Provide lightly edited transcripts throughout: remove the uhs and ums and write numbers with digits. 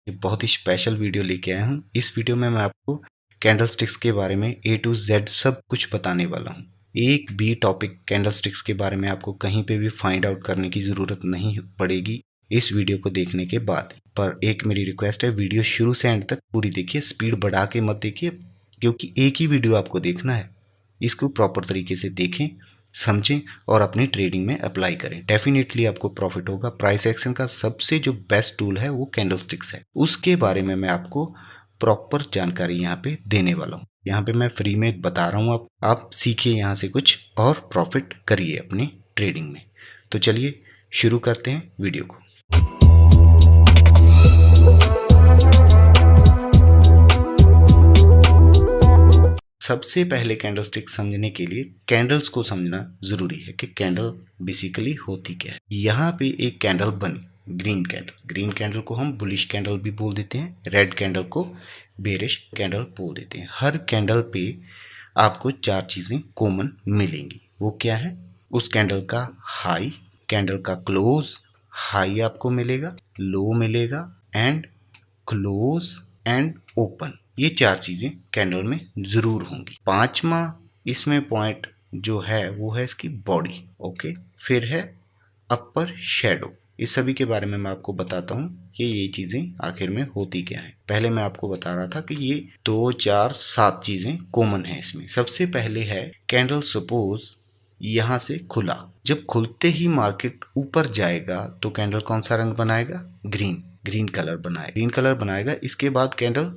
ये बहुत ही special video लेके आया हूँ। इस वीडियो में मैं आपको कैंडलस्टिक्स के बारे में A to Z सब कुछ बताने वाला हूँ। एक भी टॉपिक कैंडलस्टिक्स के बारे में आपको कहीं पे भी फाइंड आउट करने की ज़रूरत नहीं पड़ेगी इस वीडियो को देखने के बाद। पर एक मेरी रिक्वेस्ट है, वीडियो शुरू से एंड तक पूरी देखिए, स्पीड बढ़ा के मत देखिए, क्योंकि एक ही वीडियो आपको देखना है। इसको प्रॉपर तरीके से देखें, समझें और अपनी ट्रेडिंग में अप्लाई करें। डेफिनेटली आपको प्रॉफिट होगा। प्राइस एक्शन का सबसे जो बेस्ट टूल है वो कैंडलस्टिक्स है। उसके बारे में मैं आपको प्रॉपर जानकारी यहाँ पे देने वाला हूँ। यहाँ पे मैं फ्री में बता रहा हूँ, आप सीखिए यहाँ से कुछ और प्रॉफिट करिए अपनी ट्रेडिंग में। तो चलिए शुरू करते हैं वीडियो को। सबसे पहले कैंडलस्टिक समझने के लिए कैंडल्स को समझना जरूरी है कि कैंडल बेसिकली होती क्या है। यहाँ पे एक कैंडल बनी, ग्रीन कैंडल को हम बुलिश कैंडल भी बोल देते हैं, रेड कैंडल को बेरिश कैंडल बोल देते हैं। हर कैंडल पे आपको चार चीजें कॉमन मिलेंगी। वो क्या है? उस कैंडल का हाई, कैंडल का क्लोज, हाई आपको मिलेगा, लो मिलेगा एंड क्लोज एंड ओपन। ये चार चीजें कैंडल में जरूर होंगी। पांचवा इसमें पॉइंट जो है वो है इसकी बॉडी। ओके, फिर है अपर शेडो। इस सभी के बारे में मैं आपको बताता हूँ कि ये चीजें आखिर में होती क्या है। पहले मैं आपको बता रहा था कि ये 2, 4, 7 चीजें कॉमन है इसमें। सबसे पहले है कैंडल सपोज यहां से खुला, जब खुलते ही मार्केट ऊपर जाएगा तो कैंडल कौन सा रंग बनाएगा? ग्रीन कलर बनाएगा। इसके बाद कैंडल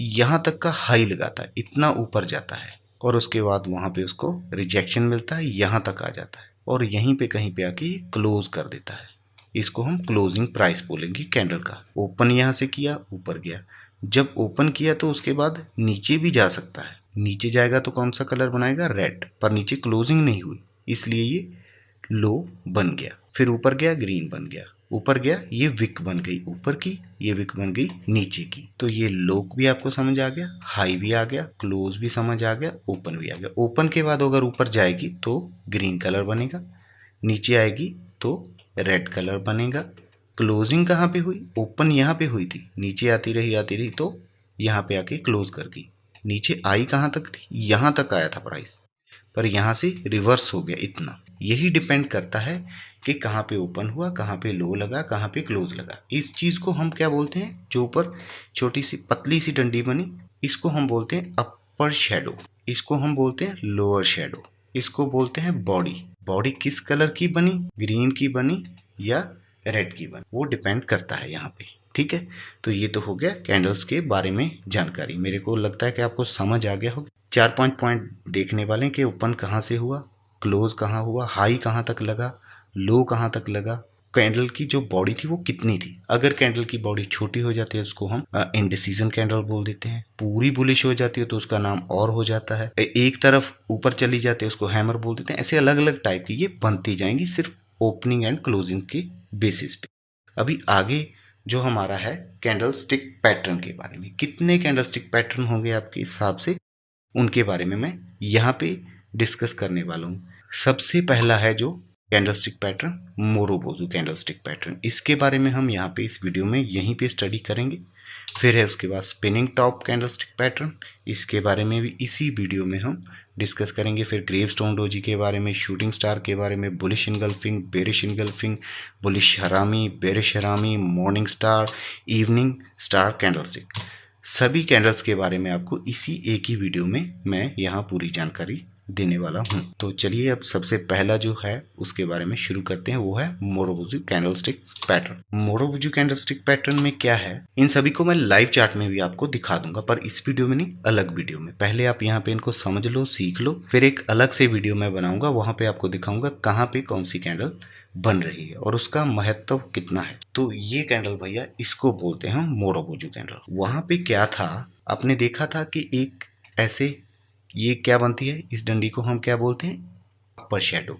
यहां तक का हाई लगाता है, इतना ऊपर जाता है और उसके बाद वहां पे उसको रिजेक्शन मिलता है, यहां तक आ जाता है और यहीं पे कहीं पे आके क्लोज कर देता है। इसको हम क्लोजिंग प्राइस बोलेंगे कैंडल का। ओपन यहां से किया, ऊपर गया, जब ओपन किया तो उसके बाद नीचे भी जा सकता है। नीचे जाएगा तो कौन सा कलर बनाएगा? रेड। पर नीचे क्लोजिंग नहीं हुई इसलिए ये लो बन गया। फिर ऊपर गया, ग्रीन बन गया। ऊपर गया, ये विक बन गई ऊपर की, ये विक बन गई नीचे की। तो ये लो भी आपको समझ आ गया, हाई भी आ गया, क्लोज भी समझ आ गया, ओपन भी आ गया। ओपन के बाद अगर ऊपर जाएगी तो ग्रीन कलर बनेगा, नीचे आएगी तो रेड कलर बनेगा। क्लोजिंग कहाँ पे हुई? ओपन यहाँ पे हुई थी, नीचे आती रही तो यहाँ पे आके क्लोज कर गई। नीचे आई कहाँ तक थी? यहाँ तक आया था प्राइस, पर यहाँ से रिवर्स हो गया इतना। यही डिपेंड करता है कि कहाँ पे ओपन हुआ, कहाँ पे लो लगा, कहाँ पे क्लोज लगा। इस चीज को हम क्या बोलते हैं? जो ऊपर छोटी सी पतली सी डंडी बनी, इसको हम बोलते हैं अपर शेडो, इसको हम बोलते हैं लोअर शेडो, इसको बोलते हैं बॉडी। बॉडी किस कलर की बनी? ग्रीन की बनी या रेड की बनी, वो डिपेंड करता है यहाँ पे। ठीक है, तो ये तो हो गया कैंडल्स के बारे में जानकारी। मेरे को लगता है कि आपको समझ आ गया होगा। 4-5 पॉइंट देखने वाले कि ओपन कहाँ से हुआ, क्लोज कहाँ हुआ, हाई कहाँ तक लगा, लो कहाँ तक लगा, कैंडल की जो बॉडी थी वो कितनी थी। अगर कैंडल की बॉडी छोटी हो जाती है उसको हम इंडिसीजन कैंडल बोल देते हैं। पूरी बुलिश हो जाती है तो उसका नाम और हो जाता है। एक तरफ ऊपर चली जाती है उसको हैमर बोल देते हैं। ऐसे अलग अलग टाइप की ये बनती जाएंगी सिर्फ ओपनिंग एंड क्लोजिंग के बेसिस पे। अभी आगे जो हमारा है कैंडल स्टिक पैटर्न के बारे में, कितने कैंडल स्टिक पैटर्न होंगे आपके हिसाब से, उनके बारे में मैं यहाँ पे डिस्कस करने वाला हूँ। सबसे पहला है जो कैंडलस्टिक पैटर्न, मोरोबोजू कैंडलस्टिक पैटर्न। इसके बारे में हम यहाँ पे इस वीडियो में यहीं पे स्टडी करेंगे। फिर है उसके बाद स्पिनिंग टॉप कैंडलस्टिक पैटर्न, इसके बारे में भी इसी वीडियो में हम डिस्कस करेंगे। फिर ग्रेवस्टोन डोजी के बारे में, शूटिंग स्टार के बारे में, bullish engulfing, bearish engulfing, bullish हरामी, बेरिश हरामी, morning star, evening star candlestick, सभी कैंडल्स के बारे में आपको इसी एक ही वीडियो में मैं यहाँ पूरी जानकारी देने वाला हूँ। तो चलिए अब सबसे पहला जो है उसके बारे में शुरू करते हैं, वो है मोरोबोजू कैंडलस्टिक पैटर्न। मोरोबोजू कैंडलस्टिक पैटर्न में क्या है, इन सभी को मैं लाइव चार्ट में भी आपको दिखा दूंगा, पर इस वीडियो में नहीं, अलग वीडियो में। पहले आप यहाँ पे इनको समझ लो, सीख लो, फिर एक अलग से वीडियो मैं बनाऊंगा, वहां पे आपको दिखाऊंगा कहाँ पे कौन सी कैंडल बन रही है और उसका महत्व कितना है। तो ये कैंडल भैया इसको बोलते हैं मोरोबोजू कैंडल। वहां पे क्या था, आपने देखा था कि एक ऐसे ये क्या बनती है, इस डंडी को हम क्या बोलते हैं? अपर शेडो।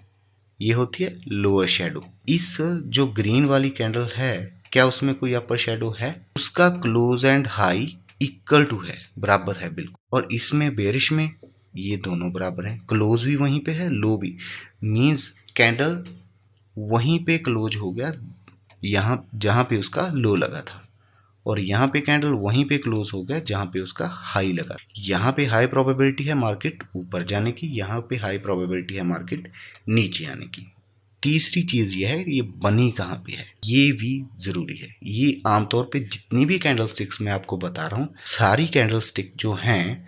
ये होती है लोअर शेडो। इस जो ग्रीन वाली कैंडल है, क्या उसमें कोई अपर शेडो है? उसका close and high equal to है, बराबर है बिल्कुल। और इसमें बेरिश में ये दोनों बराबर हैं, क्लोज भी वहीं पे है, लो भी। मींस कैंडल वहीं पे क्लोज हो गया, यहाँ जहां पे उसका लो लगा था, और यहाँ पे कैंडल वहीं पे क्लोज हो गया जहाँ पे उसका हाई लगा। यहाँ पे हाई प्रोबेबिलिटी है मार्केट ऊपर जाने की, यहाँ पे हाई प्रोबेबिलिटी है मार्केट नीचे आने की। तीसरी चीज ये है ये बनी कहाँ पे है, ये भी जरूरी है। ये आमतौर पे जितनी भी कैंडल स्टिक्स मैं आपको बता रहा हूँ, सारी कैंडल स्टिक जो हैं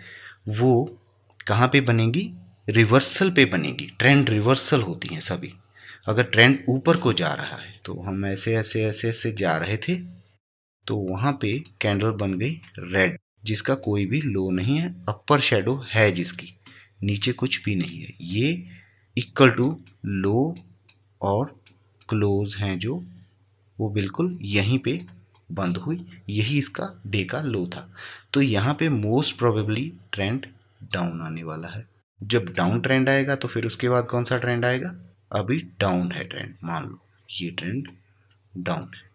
वो कहाँ पे बनेगी, रिवर्सल पे बनेगी। ट्रेंड रिवर्सल होती हैं सभी। अगर ट्रेंड ऊपर को जा रहा है तो हम ऐसे ऐसे ऐसे ऐसे जा रहे थे तो वहां पे कैंडल बन गई रेड, जिसका कोई भी लो नहीं है, अपर शेडो है जिसकी, नीचे कुछ भी नहीं है। ये इक्वल टू लो और क्लोज हैं जो वो बिल्कुल यहीं पे बंद हुई, यही इसका डे का लो था। तो यहाँ पे मोस्ट प्रोबेबली ट्रेंड डाउन आने वाला है। जब डाउन ट्रेंड आएगा तो फिर उसके बाद कौन सा ट्रेंड आएगा, अभी डाउन है ट्रेंड, मान लो ये ट्रेंड डाउन है।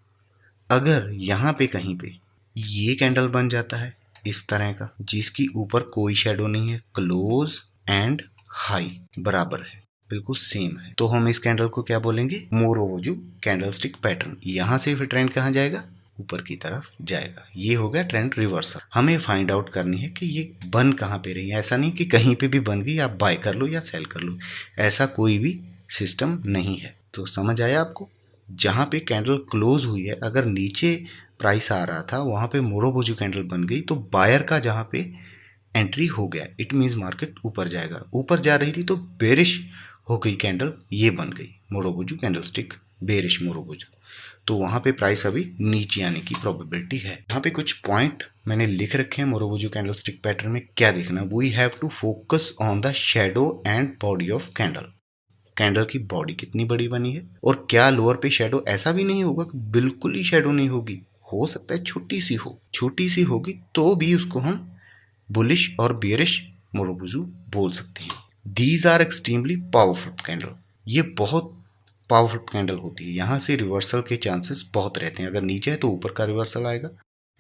अगर यहाँ पे कहीं पे ये कैंडल बन जाता है इस तरह का जिसकी ऊपर कोई शेडो नहीं है, क्लोज एंड हाई बराबर है, बिल्कुल सेम है, तो हम इस कैंडल को क्या बोलेंगे, मोरोवोजू कैंडलस्टिक पैटर्न। यहाँ से फिर ट्रेंड कहाँ जाएगा, ऊपर की तरफ जाएगा। ये हो गया ट्रेंड रिवर्सल। हमें फाइंड आउट करनी है कि ये बन कहाँ पे रही है। ऐसा नहीं कि कहीं पे भी बन गई आप बाय कर लो या सेल कर लो, ऐसा कोई भी सिस्टम नहीं है। तो समझ आया आपको, जहाँ पे कैंडल क्लोज हुई है अगर नीचे प्राइस आ रहा था वहाँ पे मोरोवोजू कैंडल बन गई तो बायर का जहाँ पे एंट्री हो गया, इट मीन्स मार्केट ऊपर जाएगा। ऊपर जा रही थी तो बेरिश हो गई कैंडल, ये बन गई मोरोवोजू कैंडलस्टिक, बेरिश मोरोवोजू, तो वहाँ पे प्राइस अभी नीचे आने की प्रोबेबिलिटी है। यहाँ पे कुछ पॉइंट मैंने लिख रखे हैं मोरोवोजू कैंडलस्टिक पैटर्न में क्या देखना, we have to focus on the shadow and body of candle. Candle की बॉडी कितनी बड़ी बनी है और क्या लोअर पे शेडो, ऐसा भी नहीं होगा कि बिल्कुल ही शेडो नहीं होगी, हो सकता है छोटी सी हो, छोटी सी होगी तो भी उसको हम बुलिश और बियरिश मोरोवोजू बोल सकते हैं। These are extremely powerful candle, ये बहुत पावरफुल कैंडल होती है। यहाँ से रिवर्सल के चांसेस बहुत रहते हैं, अगर नीचे है तो ऊपर का रिवर्सल आएगा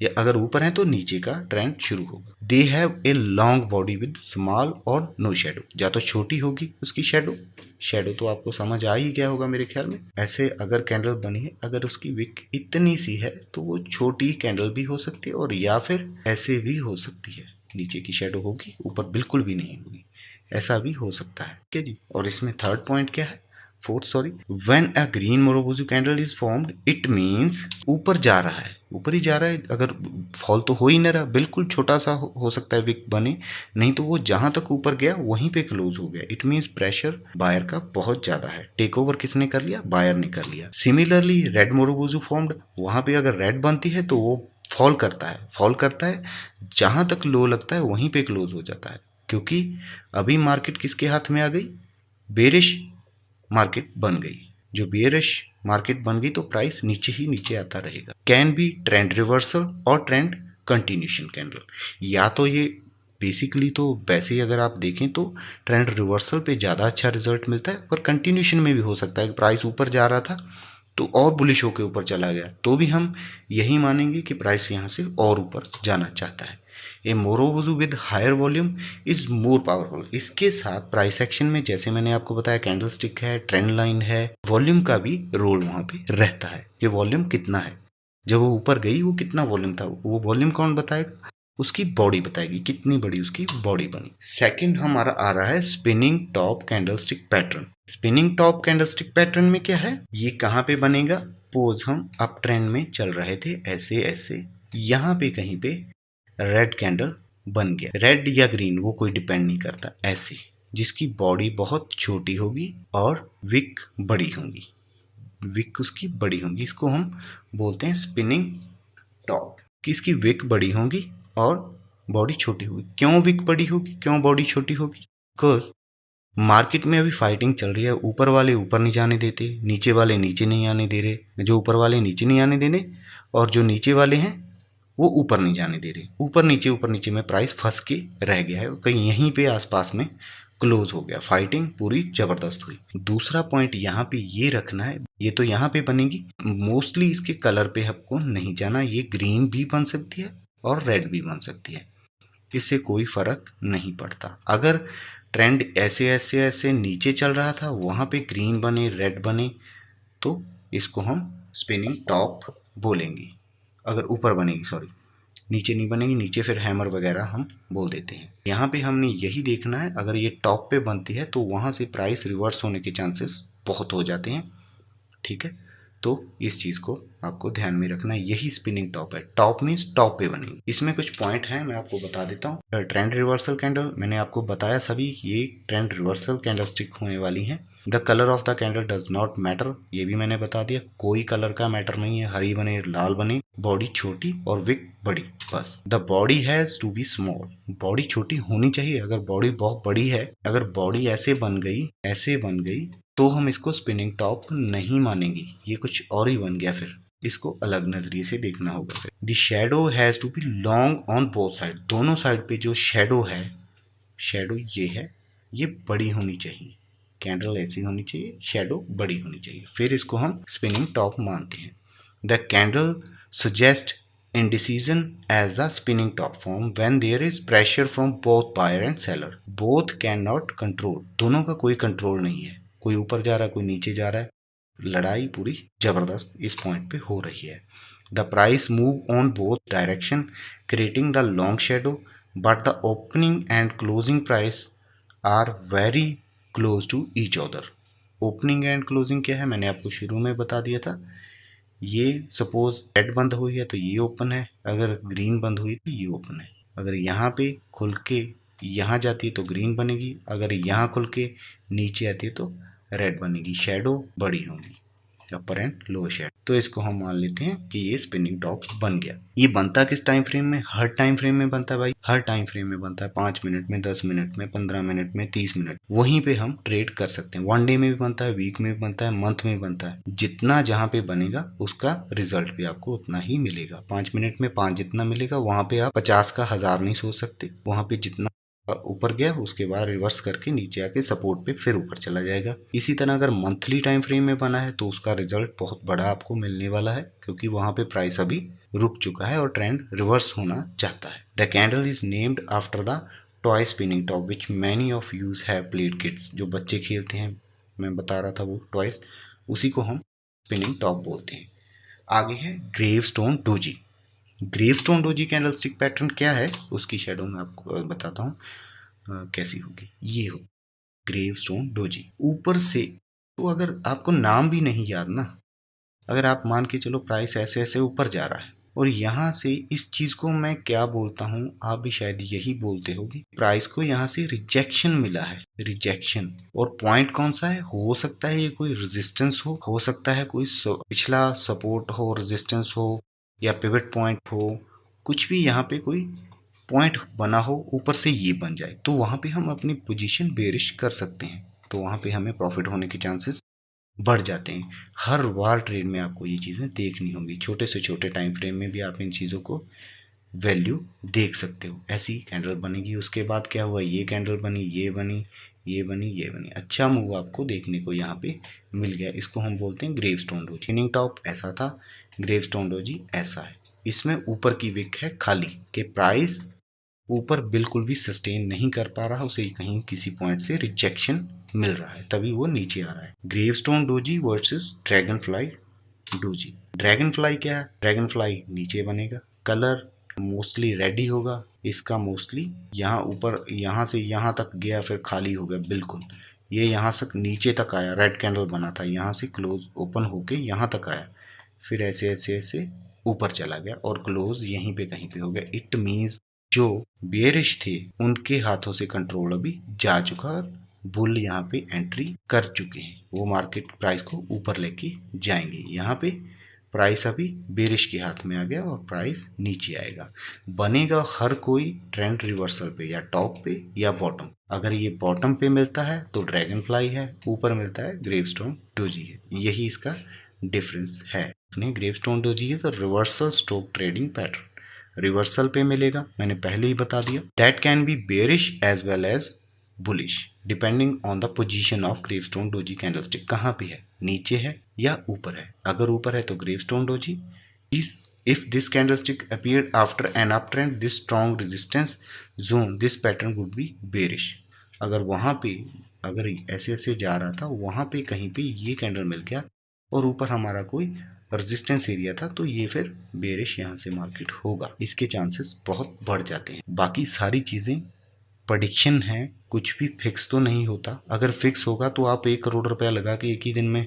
या अगर ऊपर है तो नीचे का ट्रेंड शुरू होगा। They have a long body with small और नो शेडो, या तो छोटी होगी उसकी शेडो, शेडो तो आपको समझ आ ही गया होगा मेरे ख्याल में। ऐसे अगर कैंडल बनी है अगर उसकी विक इतनी सी है तो वो छोटी कैंडल भी हो सकती है और या फिर ऐसे भी हो सकती है, नीचे की शेडो होगी ऊपर बिल्कुल भी नहीं होगी, ऐसा भी हो सकता है। ठीक है जी। और इसमें थर्ड पॉइंट क्या है, fourth sorry, when a green marubozu candle is formed it means ऊपर जा रहा है, ऊपर ही जा रहा है। अगर फॉल तो हो ही नहीं रहा, बिल्कुल छोटा सा हो सकता है विक बने, नहीं तो वो जहां तक ऊपर गया वहीं पे क्लोज हो गया, इट मींस प्रेशर बायर का बहुत ज्यादा है। टेक ओवर किसने कर लिया, बायर ने कर लिया। सिमिलरली रेड मोरोवोजू फॉर्म्ड, वहां पे अगर रेड बनती है तो वो फॉल करता है, फॉल करता है जहां तक लो लगता है वहीं पे क्लोज हो जाता है, क्योंकि अभी मार्केट किसके हाथ में आ गई, बेरिश मार्केट बन गई। जो बेयरिश मार्केट बन गई तो प्राइस नीचे ही नीचे आता रहेगा। कैन बी ट्रेंड रिवर्सल और ट्रेंड कंटिन्यूशन कैंडल, या तो ये बेसिकली तो वैसे ही अगर आप देखें तो ट्रेंड रिवर्सल पे ज़्यादा अच्छा रिजल्ट मिलता है, पर कंटिन्यूशन में भी हो सकता है कि प्राइस ऊपर जा रहा था तो और बुलिश होकर ऊपर चला गया, तो भी हम यही मानेंगे कि प्राइस यहाँ से और ऊपर जाना चाहता है। A marubozu with higher volume is more powerful. इसके साथ प्राइस एक्शन में जैसे मैंने आपको बताया कैंडल स्टिक है, ट्रेंड लाइन है, वॉल्यूम का भी रोल वहां पे रहता है कि वॉल्यूम कितना है। जब वो ऊपर गई वो कितना वॉल्यूम था, वो वॉल्यूम कौन बताएगा, उसकी बॉडी बताएगी कितनी बड़ी उसकी बॉडी बनी। सेकंड हमारा आ रहा है spinning top candlestick pattern. Spinning top candlestick pattern में क्या है, ये कहाँ पे बनेगा, पोज हम अप ट्रेंड में चल रहे थे ऐसे ऐसे, यहाँ पे कहीं पे रेड कैंडल बन गया, रेड या ग्रीन वो कोई डिपेंड नहीं करता, ऐसे जिसकी बॉडी बहुत छोटी होगी और विक बड़ी होगी, विक उसकी बड़ी होगी, इसको हम बोलते हैं स्पिनिंग टॉप, कि इसकी विक बड़ी होगी और बॉडी छोटी होगी। क्यों विक बड़ी होगी, क्यों बॉडी छोटी होगी, बिकॉज मार्केट में अभी फाइटिंग चल रही है, ऊपर वाले ऊपर नहीं जाने देते, नीचे वाले नीचे नहीं आने दे रहे, जो ऊपर वाले नीचे नहीं आने देने और जो नीचे वाले हैं वो ऊपर नहीं जाने दे रहे, ऊपर नीचे में प्राइस फंस के रह गया है, कहीं यहीं पे आसपास में क्लोज हो गया, फाइटिंग पूरी जबरदस्त हुई। दूसरा पॉइंट यहाँ पे ये रखना है, ये तो यहाँ पे बनेगी, मोस्टली इसके कलर पे आपको नहीं जाना, ये ग्रीन भी बन सकती है और रेड भी बन सकती है, इससे कोई फर्क नहीं पड़ता। अगर ट्रेंड ऐसे ऐसे ऐसे नीचे चल रहा था वहाँ पे ग्रीन बने रेड बने तो इसको हम स्पिनिंग टॉप बोलेंगे, अगर ऊपर बनेगी, सॉरी नीचे नहीं बनेगी, नीचे फिर हैमर वगैरह हम बोल देते हैं। यहाँ पे हमने यही देखना है, अगर ये टॉप पे बनती है तो वहाँ से प्राइस रिवर्स होने के चांसेस बहुत हो जाते हैं, ठीक है। तो इस चीज़ को आपको ध्यान में रखना है, यही स्पिनिंग टॉप है। टॉप मीन्स टॉप पे बनेगी। इसमें कुछ पॉइंट हैं, मैं आपको बता देता हूँ। ट्रेंड रिवर्सल कैंडल मैंने आपको बताया सभी, ये ट्रेंड रिवर्सल कैंडल स्टिक होने वाली है। The colour of the candle does not matter, ये भी मैंने बता दिया, कोई कलर का मैटर नहीं है, हरी बने लाल बने, बॉडी छोटी और विक बड़ी, बस। The body has to be small, body छोटी होनी चाहिए। अगर बॉडी बहुत बड़ी है, अगर बॉडी ऐसे बन गई तो हम इसको स्पिनिंग टॉप नहीं मानेंगे, ये कुछ और ही बन गया, फिर इसको अलग नजरिए से देखना होगा। फिर the shadow has to be long on both side, दोनों साइड पे जो शैडो है, शैडो ये है, ये बड़ी होनी चाहिए, कैंडल ऐसी होनी चाहिए, शैडो बड़ी होनी चाहिए, फिर इसको हम स्पिनिंग टॉप मानते हैं। The candle suggest indecision as the spinning top form when there is pressure from both buyer and seller. Both cannot control, दोनों का कोई कंट्रोल नहीं है, कोई ऊपर जा रहा है कोई नीचे जा रहा है, लड़ाई पूरी जबरदस्त इस पॉइंट पे हो रही है। The price move on both direction creating the long shadow, but the opening and closing price are very close to each other. Opening and closing क्या है, मैंने आपको शुरू में बता दिया था। ये सपोज रेड बंद हुई है तो ये ओपन है, अगर ग्रीन बंद हुई तो ये ओपन है। अगर यहाँ पे खुल के यहाँ जाती है तो ग्रीन बनेगी, अगर यहाँ खुल के नीचे आती है तो रेड बनेगी, शेडो बड़ी होंगी, अपर एंड लोअर शेडो। तो इसको हम मान लेते हैं कि ये स्पिनिंग टॉप बन गया। ये बनता किस टाइम फ्रेम में, हर टाइम फ्रेम में बनता है भाई, हर टाइम फ्रेम में बनता है, 5 मिनट में, 10 मिनट में, 15 मिनट में, 30 मिनट, वहीं पे हम ट्रेड कर सकते हैं। 1 डे में भी बनता है, वीक में भी बनता है, मंथ में भी बनता है। जितना जहाँ पे बनेगा उसका रिजल्ट भी आपको उतना ही मिलेगा। 5 मिनट में 5 जितना मिलेगा, वहां पे आप 50 का 1000 नहीं सोच सकते। वहां पे जितना ऊपर गया उसके बाद रिवर्स करके नीचे आके सपोर्ट पे फिर ऊपर चला जाएगा। इसी तरह अगर मंथली टाइम फ्रेम में बना है तो उसका रिजल्ट बहुत बड़ा आपको मिलने वाला है, क्योंकि वहां पे प्राइस अभी रुक चुका है और ट्रेंड रिवर्स होना चाहता है। The candle is named after the toy spinning top which many of use have played kids, जो बच्चे खेलते हैं, मैं बता रहा था वो टॉयज, उसी को हम स्पिनिंग टॉप बोलते हैं। आगे है gravestone doji. Gravestone doji candle stick pattern क्या है, उसकी शेडो में आपको बताता हूँ कैसी होगी। ये हो ग्रेवस्टोन डोजी ऊपर से, तो अगर आपको नाम भी नहीं याद ना, अगर आप मान के चलो प्राइस ऐसे ऐसे ऊपर जा रहा है और यहाँ से इस चीज को मैं क्या बोलता हूँ, आप भी शायद यही बोलते होगी, प्राइस को यहाँ से रिजेक्शन मिला है, रिजेक्शन। और पॉइंट कौन सा है, हो सकता है ये कोई रेजिस्टेंस हो सकता है कोई पिछला सपोर्ट हो, रेजिस्टेंस हो, या पिवट पॉइंट हो, कुछ भी यहाँ पे कोई पॉइंट बना हो, ऊपर से ये बन जाए, तो वहाँ पे हम अपनी पोजीशन बेरिश कर सकते हैं, तो वहाँ पे हमें प्रॉफिट होने के चांसेस बढ़ जाते हैं। हर बार ट्रेड में आपको ये चीज़ें देखनी होंगी, छोटे से छोटे टाइम फ्रेम में भी आप इन चीज़ों को वैल्यू देख सकते हो। ऐसी कैंडल बनेगी, उसके बाद क्या हुआ, ये कैंडल बनी, ये बनी, ये बनी, ये बनी, अच्छा मूव आपको देखने को यहाँ पे मिल गया। इसको हम बोलते हैं ग्रेवस्टोन डोजी। स्पिनिंग टॉप ऐसा था, ग्रेवस्टोन डोजी ऐसा है। इसमें ऊपर की विक है खाली, के प्राइस ऊपर बिल्कुल भी सस्टेन नहीं कर पा रहा, उसे कहीं किसी पॉइंट से रिजेक्शन मिल रहा है, तभी वो नीचे आ रहा है। Gravestone doji versus dragon fly doji. Dragon fly क्या है, ड्रैगन फ्लाई नीचे बनेगा, कलर मोस्टली रेड ही होगा, इसका मोस्टली यहाँ ऊपर, यहाँ से यहाँ तक गया फिर खाली हो गया बिल्कुल, ये यहाँ से नीचे तक आया, रेड कैंडल बना था, यहाँ से क्लोज ओपन होके यहाँ तक आया, फिर ऐसे ऐसे ऐसे ऊपर चला गया और क्लोज यहीं पे कहीं पे हो गया। इट मीन्स जो बेरिश थे उनके हाथों से कंट्रोल अभी जा चुका और बुल यहाँ पे एंट्री कर चुके हैं, वो मार्केट प्राइस को ऊपर लेके जाएंगे। यहाँ पे प्राइस अभी बेरिश के हाथ में आ गया और प्राइस नीचे आएगा। बनेगा हर कोई ट्रेंड रिवर्सल पे, या टॉप पे या बॉटम। अगर ये बॉटम पे मिलता है तो ड्रैगन फ्लाई है, ऊपर मिलता है ग्रेवस्टोन डोजी है, यही इसका डिफरेंस है। ग्रेवस्टोन डोजी है तो reversal stroke trading pattern, reversal पे मिलेगा, मैंने पहले ही बता दिया। That can be bearish as well as bullish depending on the position of gravestone doji candlestick. कहाँ पे है, नीचे है या ऊपर है। अगर ऊपर है तो gravestone doji. If this candlestick appeared after an uptrend, this strong resistance zone, this pattern would be bearish. अगर वहाँ पे, अगर ऐसे ऐसे जा रहा था, वहाँ पे कहीं पे ये कैंडल मिल गया और ऊपर हमारा कोई रेजिस्टेंस एरिया था, तो ये फिर बेरिश यहाँ से मार्केट होगा, इसके चांसेस बहुत बढ़ जाते हैं। बाकी सारी चीज़ें प्रेडिक्शन है, कुछ भी फिक्स तो नहीं होता। अगर फिक्स होगा तो आप 1 करोड़ रुपया लगा के एक ही दिन में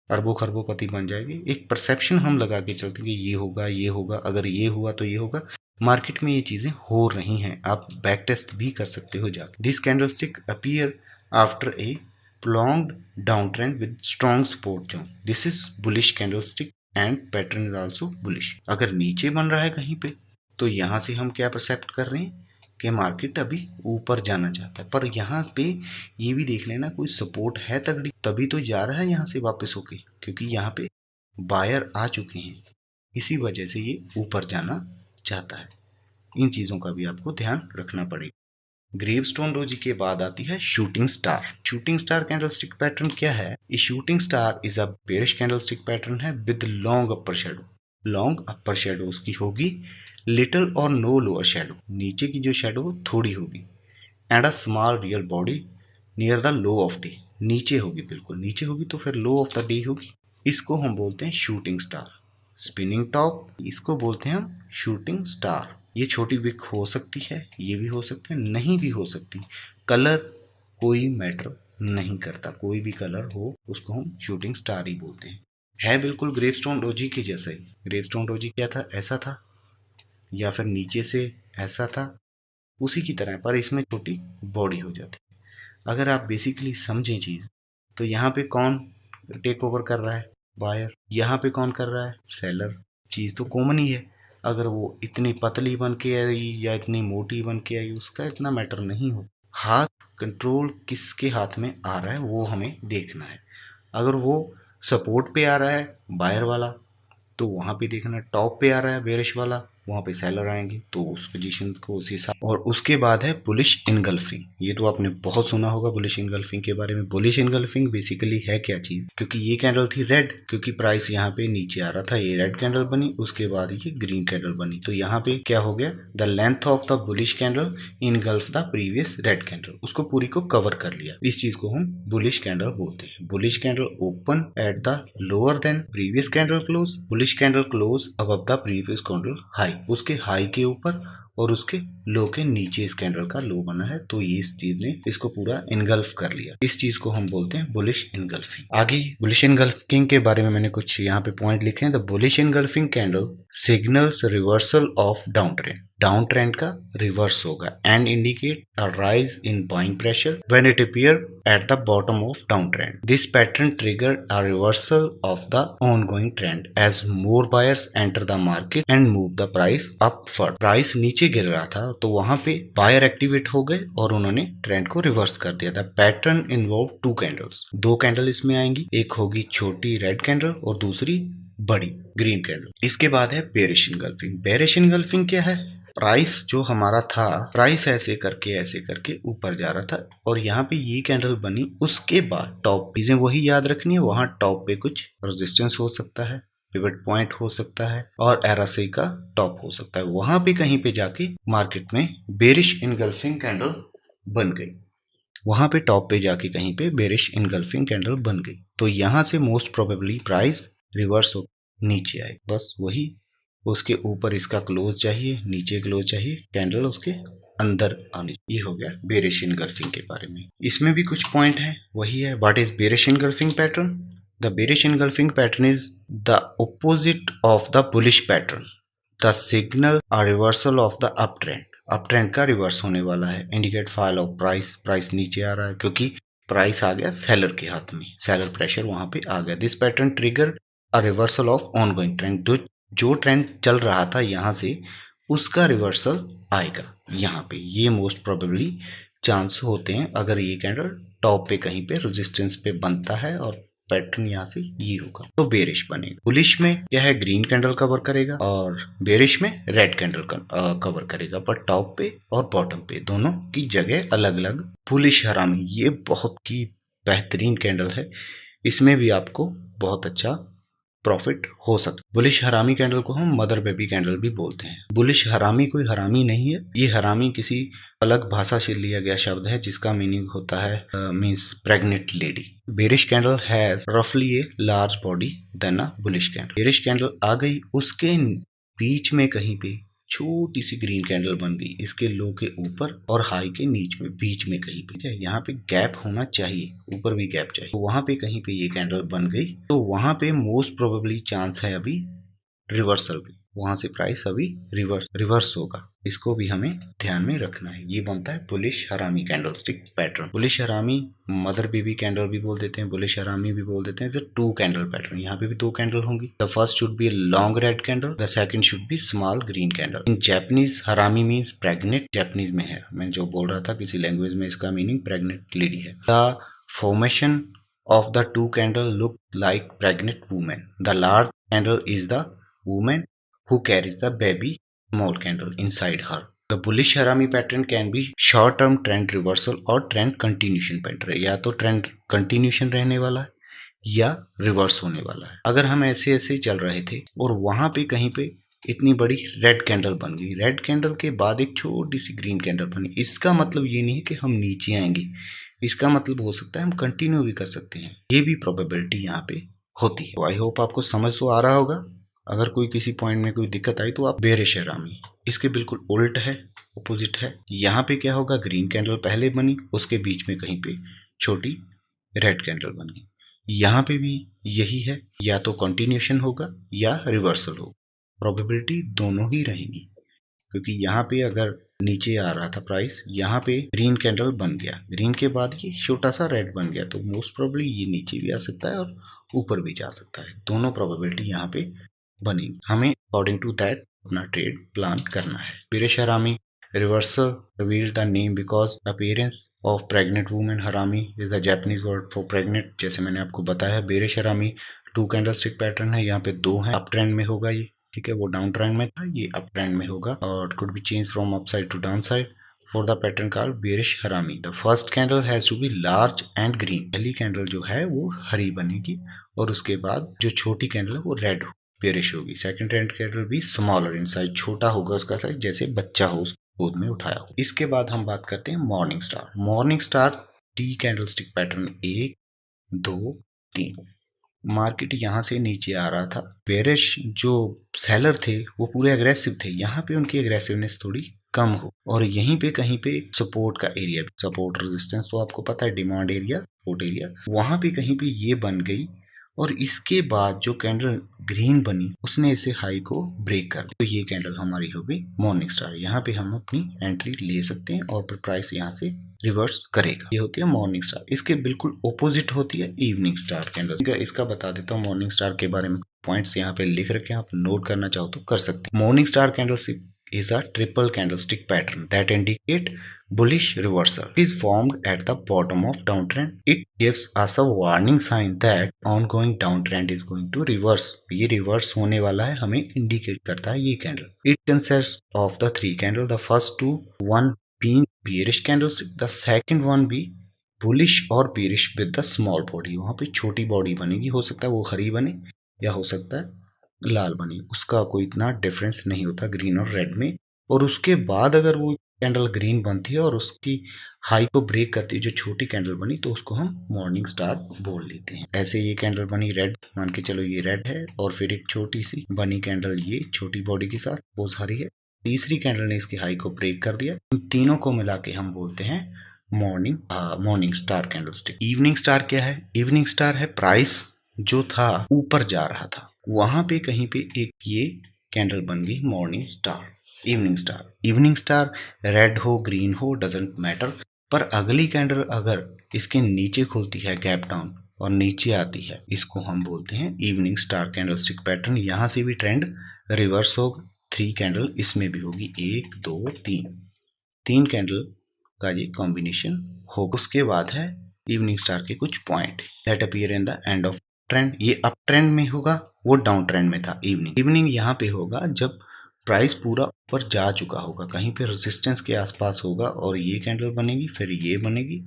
अरबों खरबोपति बन जाएंगे। एक परसेप्शन हम लगा के चलते हैं कि ये होगा, ये होगा, अगर ये हुआ तो ये होगा। मार्केट में ये चीज़ें हो रही हैं, आप बैक टेस्ट भी कर सकते हो जाके। This candlestick appear after a prolonged downtrend with strong support zone. This is bullish candlestick and pattern is also bullish. अगर नीचे बन रहा है कहीं पे तो यहाँ से हम क्या परसेप्ट कर रहे हैं कि मार्केट अभी ऊपर जाना चाहता है, पर यहाँ पे ये भी देख लेना कोई सपोर्ट है तगड़ी, तभी तो जा रहा है यहाँ से वापस होके, क्योंकि यहाँ पे बायर आ चुके हैं, इसी वजह से ये ऊपर जाना चाहता है। इन चीज़ों का भी आपको ध्यान रखना पड़ेगा। ग्रेवस्टोन डोजी के बाद आती है shooting star. Shooting star candlestick pattern क्या है? ये shooting star is a bearish candlestick pattern है with long upper shadow. Long upper shadow उसकी होगी, लिटिल और नो लोअर शेडो, नीचे की जो शेडो थोड़ी होगी, and a small real body near the low of day. नीचे होगी, बिल्कुल नीचे होगी, तो फिर लो ऑफ द डे होगी। इसको हम बोलते हैं शूटिंग स्टार। स्पिनिंग टॉप, इसको बोलते हैं हम शूटिंग स्टार। ये छोटी विक हो सकती है, ये भी हो सकती है, नहीं भी हो सकती। कलर कोई मैटर नहीं करता, कोई भी कलर हो उसको हम शूटिंग स्टार ही बोलते हैं। है बिल्कुल ग्रेवस्टोन डोजी के जैसा ही। ग्रेवस्टोन डोजी क्या था? ऐसा था, या फिर नीचे से ऐसा था, उसी की तरह, पर इसमें छोटी बॉडी हो जाती है। अगर आप बेसिकली समझें चीज़, तो यहाँ पे कौन टेक ओवर कर रहा है? बायर। यहाँ पे कौन कर रहा है? सेलर। चीज़ तो कॉमन ही है। अगर वो इतनी पतली बन के आई या इतनी मोटी बन के आई, उसका इतना मैटर नहीं हो। हाथ कंट्रोल किसके हाथ में आ रहा है वो हमें देखना है। अगर वो सपोर्ट पे आ रहा है बायर वाला, तो वहाँ पे देखना। टॉप पे आ रहा है बेरिश वाला, वहाँ पे सेलर आएंगे, तो उस पोजीशन को उसी हिसाब। और उसके बाद है बुलिश इनगल्फिंग। ये तो आपने बहुत सुना होगा बुलिश इनगल्फिंग के बारे में। बुलिश इनगल्फिंग बेसिकली है क्या चीज? क्योंकि ये कैंडल थी रेड, क्योंकि प्राइस यहाँ पे नीचे आ रहा था, ये रेड कैंडल बनी, उसके बाद ये ग्रीन कैंडल बनी, तो यहाँ पे क्या हो गया? The length of the bullish candle engulf the previous red candle, उसको पूरी को कवर कर लिया। इस चीज को हम बुलिश कैंडल बोलते हैं। Bullish candle open at the lower than previous candle close, bullish candle close above the previous candle high, उसके हाई के ऊपर और उसके लो के नीचे इस कैंडल का लो बना है, तो ये इस चीज ने इसको पूरा इनगल्फ कर लिया। इस चीज को हम बोलते हैं बुलिश इनगल्फिंग। आगे बुलिश इनगल्फिंग के बारे में मैंने कुछ यहाँ पे पॉइंट लिखे हैं। The bullish engulfing candle signals reversal of down trend. Down trend का रिवर्स होगा and indicate a rise in buying pressure when it appear at the bottom of down trend. This pattern triggered a reversal of the ongoing trend as more buyers enter the market and move the price upward. Price नीचे गिर रहा था, तो वहां पे buyer activate हो गए और उन्होंने ट्रेंड को रिवर्स कर दिया था। पैटर्न इन्वॉल्व टू कैंडल्स, दो कैंडल इसमें आएंगी, एक होगी छोटी रेड कैंडल और दूसरी बड़ी ग्रीन कैंडल। इसके बाद है बेरिश इनगल्फिंग। बेरिश इनगल्फिंग क्या है? प्राइस जो हमारा था, प्राइस ऐसे करके ऊपर जा रहा था और यहाँ पे ये कैंडल बनी, उसके बाद टॉप, चीजें वही याद रखनी है, वहां टॉप पे कुछ रेजिस्टेंस हो सकता है, पिवट पॉइंट हो सकता है और RSI का टॉप हो सकता है। वहां पे कहीं पे जाके मार्केट में बेरिश इनगल्फिंग कैंडल बन गई, वहां पे टॉप पे जाके कहीं पे बेरिश इनगल्फिंग कैंडल बन गई, तो यहाँ से मोस्ट प्रोबेबली प्राइस रिवर्स हो नीचे आए। बस वही, उसके ऊपर इसका क्लोज चाहिए, नीचे क्लोज चाहिए, कैंडल उसके अंदर आनी। ये हो गया बेरिश इनगल्फिंग के बारे में। इसमें भी कुछ पॉइंट है, वही है what is bearish engulfing pattern. The bearish engulfing pattern is the opposite of the bullish pattern. The signal a reversal of the up trend. Up trend का रिवर्स होने वाला है। Indicate fall of price, price नीचे आ रहा है क्योंकि price आ गया seller के हाथ में, सेलर प्रेशर वहां पे आ गया। This pattern trigger a reversal of ongoing trend. जो ट्रेंड चल रहा था यहाँ से, उसका रिवर्सल आएगा यहाँ पे, ये मोस्ट प्रोबेबली चांस होते हैं अगर ये कैंडल टॉप पे कहीं पे रेजिस्टेंस पे बनता है और पैटर्न यहाँ से ये होगा तो बेरिश बनेगा। बुलिश में क्या है? ग्रीन कैंडल कवर करेगा और बेरिश में रेड कैंडल कवर करेगा, पर टॉप पे और बॉटम पे दोनों की जगह अलग अलग। बुलिश हरामी, ये बहुत ही बेहतरीन कैंडल है, इसमें भी आपको बहुत अच्छा प्रॉफिट हो सकता है। बुलिश हरामी कैंडल को हम मदर बेबी कैंडल भी बोलते हैं। बुलिश हरामी कोई हरामी नहीं है, ये हरामी किसी अलग भाषा से लिया गया शब्द है जिसका मीनिंग होता है means pregnant lady. Bearish candle has रफली a large body than a bullish candle. Bearish candle आ गई, उसके बीच में कहीं पे छोटी सी ग्रीन कैंडल बन गई, इसके लो के ऊपर और हाई के बीच में कहीं पे, यहाँ पे गैप होना चाहिए, ऊपर भी गैप चाहिए, तो वहां पे कहीं पे ये कैंडल बन गई, तो वहां पे मोस्ट प्रोबेबली चांस है अभी रिवर्सल की, वहां से प्राइस अभी रिवर्स होगा। इसको भी हमें ध्यान में रखना है। ये बनता है बुलिश हरामी candlestick pattern. Bullish harami mother baby candle भी बोल देते हैं, बुलिश हरामी भी बोल देते हैं। जो 2 कैंडल पैटर्न, यहाँ पे भी 2 कैंडल होंगी। The first should be long red candle, the second should be small green candle. In Japanese हरामी मीन्स प्रेग्नेंट, जैपनीज में है, मैं जो बोल रहा था किसी लैंग्वेज में इसका मीनिंग प्रेग्नेंट लेडी है। The formation of the 2 candle look like pregnant woman. The large candle is the woman who carries the baby small candle inside her. The bullish harami pattern can be short term trend reversal और trend continuation pattern। या तो trend continuation रहने वाला है या reverse होने वाला है। अगर हम ऐसे ऐसे चल रहे थे और वहां पे कहीं पे इतनी बड़ी रेड कैंडल बन गई, रेड कैंडल के बाद एक छोटी सी ग्रीन कैंडल बनी, इसका मतलब ये नहीं है कि हम नीचे आएंगे, इसका मतलब हो सकता है हम कंटिन्यू भी कर सकते हैं। ये भी प्रोबेबिलिटी यहाँ पे होती है। आई होप आपको समझ तो आ रहा होगा। अगर कोई किसी पॉइंट में कोई दिक्कत आई तो आप बेरिश हरामी, इसके बिल्कुल उल्ट है, अपोजिट है। यहाँ पे क्या होगा, ग्रीन कैंडल पहले बनी, उसके बीच में कहीं पे छोटी रेड कैंडल बन गई। यहाँ पे भी यही है, या तो कंटिन्यूशन होगा या रिवर्सल होगा। प्रोबेबिलिटी दोनों ही रहेंगी, क्योंकि यहाँ पे अगर नीचे आ रहा था प्राइस, यहाँ पे ग्रीन कैंडल बन गया, ग्रीन के बाद ये छोटा सा रेड बन गया, तो मोस्ट प्रोबेबली ये नीचे भी आ सकता है और ऊपर भी जा सकता है। दोनों प्रोबेबिलिटी यहाँ पे बनेगी। हमें अकॉर्डिंग टू दैट अपना ट्रेड प्लान करना है। बेरिश हरामी reversal revealed the name because appearance of pregnant woman। हरामी is the Japanese word for pregnant। जैसे मैंने आपको बताया, बेरिश हरामी 2 कैंडलस्टिक पैटर्न है, यहाँ पे 2 है। अप ट्रेंड में होगा ये, ठीक है, वो डाउन ट्रेंड में था, ये अप ट्रेंड में होगा और could be change from upside to down side for the pattern called bearish harami. The first candle has to be large and green. पहली कैंडल जो है वो हरी बनेगी और उसके बाद जो छोटी कैंडल है वो रेड बेरिश होगी। सेकंड कैंडल भी स्मॉलर इन साइज, छोटा होगा उसका साइज, जैसे बच्चा हो गोद में उठाया हो। इसके बाद हम बात करते हैं morning star. Morning star T candlestick pattern 1 2 3। Market यहाँ से नीचे आ रहा था, बेरिश जो सेलर थे वो पूरे अग्रेसिव थे, यहाँ पे उनकी अग्रेसिवनेस थोड़ी कम हो और यहीं पे कहीं पे सपोर्ट का एरिया, सपोर्ट रेजिस्टेंस तो आपको पता है, डिमांड एरिया, सपोर्ट एरिया, वहां पे कहीं पे ये बन गई और इसके बाद जो कैंडल ग्रीन बनी उसने इसे हाई को ब्रेक कर दिया, तो ये कैंडल हमारी हो गई मॉर्निंग स्टार। यहाँ पे हम अपनी एंट्री ले सकते हैं और फिर प्राइस यहाँ से रिवर्स करेगा। ये होती है मॉर्निंग स्टार। इसके बिल्कुल ऑपोजिट होती है इवनिंग स्टार कैंडल। इसका बता देता हूँ मॉर्निंग स्टार के बारे में, पॉइंट्स यहाँ पे लिख रखे हैं, आप नोट करना चाहो तो कर सकते हैं। Morning star candle is a triple candlestick pattern that indicate bullish reversal. It is formed at the bottom of downtrend. It gives us a warning sign that ongoing downtrend is going to reverse. ये reverse होने वाला है, हमें indicate करता है ये candle. It consists of the 3 candles. The first 2, one being bearish candles, the second one be bullish और bearish with the small body। वहाँ पे छोटी बॉडी बनेगी, हो सकता है वो हरी बने या हो सकता है लाल बनी, उसका कोई इतना डिफरेंस नहीं होता ग्रीन और रेड में। और उसके बाद अगर वो कैंडल ग्रीन बनती है और उसकी हाई को ब्रेक करती है जो छोटी कैंडल बनी, तो उसको हम मॉर्निंग स्टार बोल लेते हैं। ऐसे ये कैंडल बनी रेड, मान के चलो ये रेड है, और फिर एक छोटी सी बनी कैंडल ये छोटी बॉडी के साथ, वो हरी है, तीसरी कैंडल ने इसकी हाई को ब्रेक कर दिया। इन तीनों को मिला के हम बोलते हैं morning star candlestick. Evening star क्या है? इवनिंग स्टार है प्राइस जो था ऊपर जा रहा था, वहां पे कहीं पे एक ये कैंडल बन गई morning star, evening star. Evening star red हो ग्रीन हो डजंट मैटर, पर अगली कैंडल अगर इसके नीचे खुलती है गैप डाउन और नीचे आती है, इसको हम बोलते हैं इवनिंग स्टार कैंडलस्टिक पैटर्न। यहां से भी ट्रेंड रिवर्स होगा, 3 कैंडल इसमें भी होगी, 1 2 3 कैंडल का ये कॉम्बिनेशन होगा। उसके बाद है इवनिंग स्टार के कुछ point that appear in the end of trend. ये अप ट्रेंड में होगा, वो डाउन ट्रेंड में था। इवनिंग यहाँ पे होगा जब प्राइस पूरा ऊपर जा चुका होगा, कहीं पे रेजिस्टेंस के आसपास होगा और ये कैंडल बनेगी, फिर ये बनेगी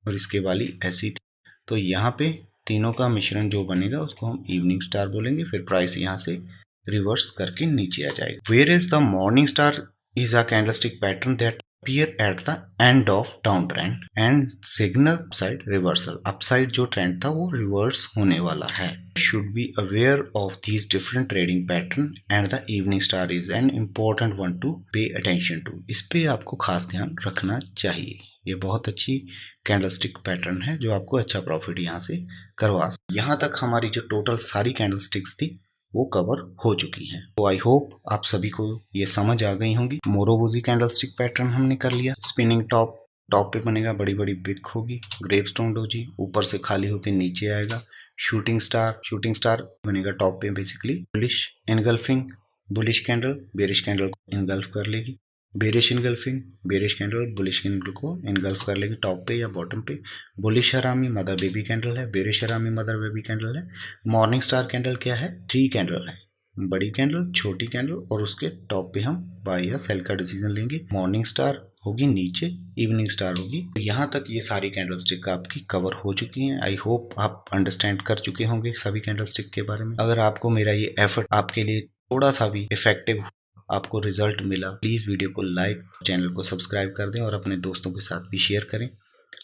और इसके वाली ऐसी थी, तो यहाँ पे तीनों का मिश्रण जो बनेगा उसको हम इवनिंग स्टार बोलेंगे। फिर प्राइस यहाँ से रिवर्स करके नीचे आ जाएगा। Where is the morning star is a candlestick pattern that appear at the end of downtrend and signal upside reversal। Upside जो ट्रेंड था वो रिवर्स होने वाला है। should be aware of these different trading pattern and the evening star is an important one to pay attention to। इस पे आपको खास ध्यान रखना चाहिए। ये बहुत अच्छी कैंडलस्टिक पैटर्न है जो आपको अच्छा प्रॉफिट यहाँ से करवा। यहाँ तक हमारी जो टोटल सारी कैंडलस्टिक्स थी वो कवर हो चुकी हैं। तो आई होप आप सभी को ये समझ आ गई होंगी। मोरोबोजी कैंडलस्टिक पैटर्न हमने कर लिया। स्पिनिंग टॉप, टॉप पे बनेगा बड़ी बड़ी बिग होगी। ग्रेवस्टोन डोजी ऊपर से खाली होकर नीचे आएगा। शूटिंग स्टार बनेगा टॉप पे basically. Bullish engulfing, bullish candle bearish candle को इनगल्फ कर लेगी। Bearish engulfing, bearish candle bullish candle को इनगल्फ कर लेगी टॉप पे या बॉटम पे। Bullish harami mother baby candle है, bearish harami mother baby candle है। मॉर्निंग स्टार कैंडल क्या है? 3 कैंडल है, बड़ी कैंडल, छोटी कैंडल और उसके टॉप पे हम बाय या सेल का डिसीजन लेंगे। मॉर्निंग स्टार होगी नीचे, इवनिंग स्टार होगी। यहाँ तक ये सारी कैंडलस्टिक आपकी कवर हो चुकी हैं। आई होप आप अंडरस्टैंड कर चुके होंगे सभी कैंडलस्टिक के बारे में। अगर आपको मेरा ये एफर्ट आपके लिए थोड़ा सा भी इफेक्टिव, आपको रिजल्ट मिला, प्लीज़ वीडियो को लाइक, चैनल को सब्सक्राइब कर दें और अपने दोस्तों के साथ भी शेयर करें।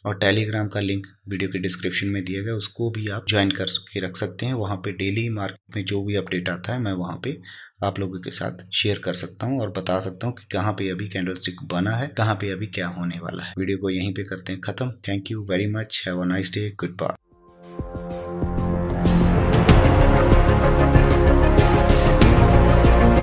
और टेलीग्राम का लिंक वीडियो के डिस्क्रिप्शन में दिया गया, उसको भी आप ज्वाइन करके रख सकते हैं। वहाँ पे डेली मार्केट में जो भी अपडेट आता है मैं वहाँ पे आप लोगों के साथ शेयर कर सकता हूँ और बता सकता हूँ कि कहाँ पे अभी कैंडलस्टिक बना है, कहाँ पे अभी क्या होने वाला है। वीडियो को यहीं पे करते हैं ख़त्म। Thank you very much, have a nice day, good bye.